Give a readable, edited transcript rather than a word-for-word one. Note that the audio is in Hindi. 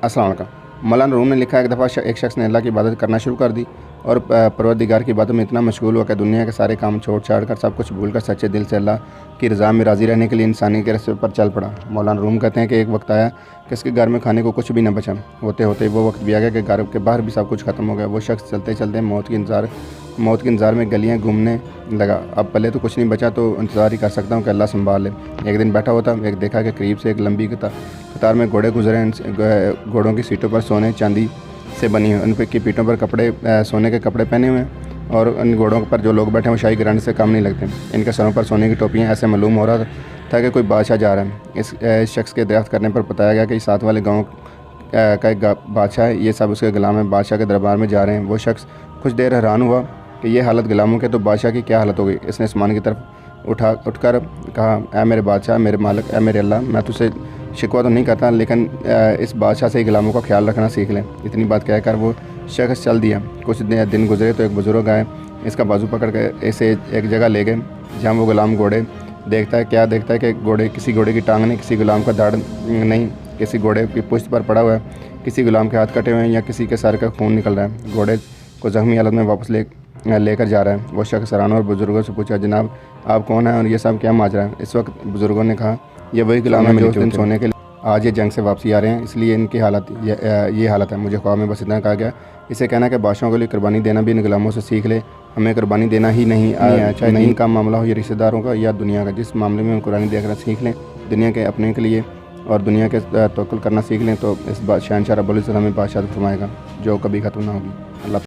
अस्सलाम वालेकुम। मौलाना रूम ने लिखा है, एक दफ़ा एक शख्स ने अल्लाह की इबादत करना शुरू कर दी और परवरदिगार की इबादत में इतना मशगूल हुआ कि दुनिया के सारे काम छोड़ छाड़ कर सब कुछ भूल कर सच्चे दिल से अल्लाह की रज़ा में राज़ी रहने के लिए इंसानी के रस्ते पर चल पड़ा। मौलाना रूम कहते हैं कि एक वक्त आया कि इसके घर में खाने को कुछ भी न बचा। होते होते वो वक्त भी आ गया कि घर के बाहर भी सब कुछ ख़त्म हो गया। वो शख्स चलते चलते मौत के इंतज़ार में गलियाँ घूमने लगा। अब पहले तो कुछ नहीं बचा तो इंतज़ार ही कर सकता हूँ कि अल्लाह संभाल ले। एक दिन बैठा हुआ था, एक देखा कि करीब से एक लंबी कतार में घोड़े गुजरे। घोड़ों की सीटों पर सोने चांदी से बनी हुई, उन की पीठों पर सोने के कपड़े पहने हुए हैं और उन घोड़ों पर जो लोग बैठे हैं वो शाही ग्रांड से कम नहीं लगते। इनके सरों पर सोने की टोपियाँ। ऐसे मालूम हो रहा था कि कोई बादशाह जा रहा है। इस शख्स के दरियाफ्त करने पर बताया गया कि साथ वाले गाँव का एक बादशाह है, ये सब उसके गुलाम है, बादशाह के दरबार में जा रहे हैं। वो शख्स कुछ देर हैरान हुआ कि ये हालत गुलामों के, तो बादशाह की क्या हालत हो गई। इसने आसमान की तरफ उठकर कहा, ऐ मेरे बादशाह, मेरे मालिक, ऐ मेरे अल्लाह, मैं तुझसे शिकवा तो नहीं करता, लेकिन इस बादशाह से ही गुलामों का ख्याल रखना सीख लें। इतनी बात कहकर वो शख्स चल दिया। कुछ दिन गुजरे तो एक बुज़ुर्ग आए, इसका बाजू पकड़ कर इसे एक जगह ले गए जहाँ वो गुलाम घोड़े देखता है कि किसी घोड़े की टांग नहीं, किसी गुलाम का दाढ़ नहीं, किसी घोड़े की पुश्त पर पड़ा हुआ है, किसी गुलाम के हाथ कटे हुए हैं या किसी के सर का खून निकल रहा है। घोड़े को ज़ख्मी हालत में वापस लेकर जा रहा है। वो शख्स हैरान और बुज़ुर्गों से पूछा, जनाब आप कौन हैं और ये सब क्या माजरा है। इस वक्त बुज़ुर्गों ने कहा, ये वही गुलाम है जो उस दिन सोने के लिए आज ये जंग से वापसी आ रहे हैं, इसलिए इनकी ये हालत है। मुझे ख्वाब में बस इतना कहा गया, इसे कहना कि बादशाहों के लिए कुर्बानी देना भी इन गुलामों से सीख ले। हमें कुर्बानी देना ही नहीं आया, चाहे दीन का मामला हो या रिश्तेदारों का या दुनिया का। जिस मामले में हम कुर्बानी देकर सीख लें, दुनिया के अपने के लिए और दुनिया के तवक्कुल करना सीख लें, तो इस शहंशाह रब्बुल इज़्ज़त हमें बादशाह फरमाएगा जो कभी ख़त्म ना होगी। अल्लाह।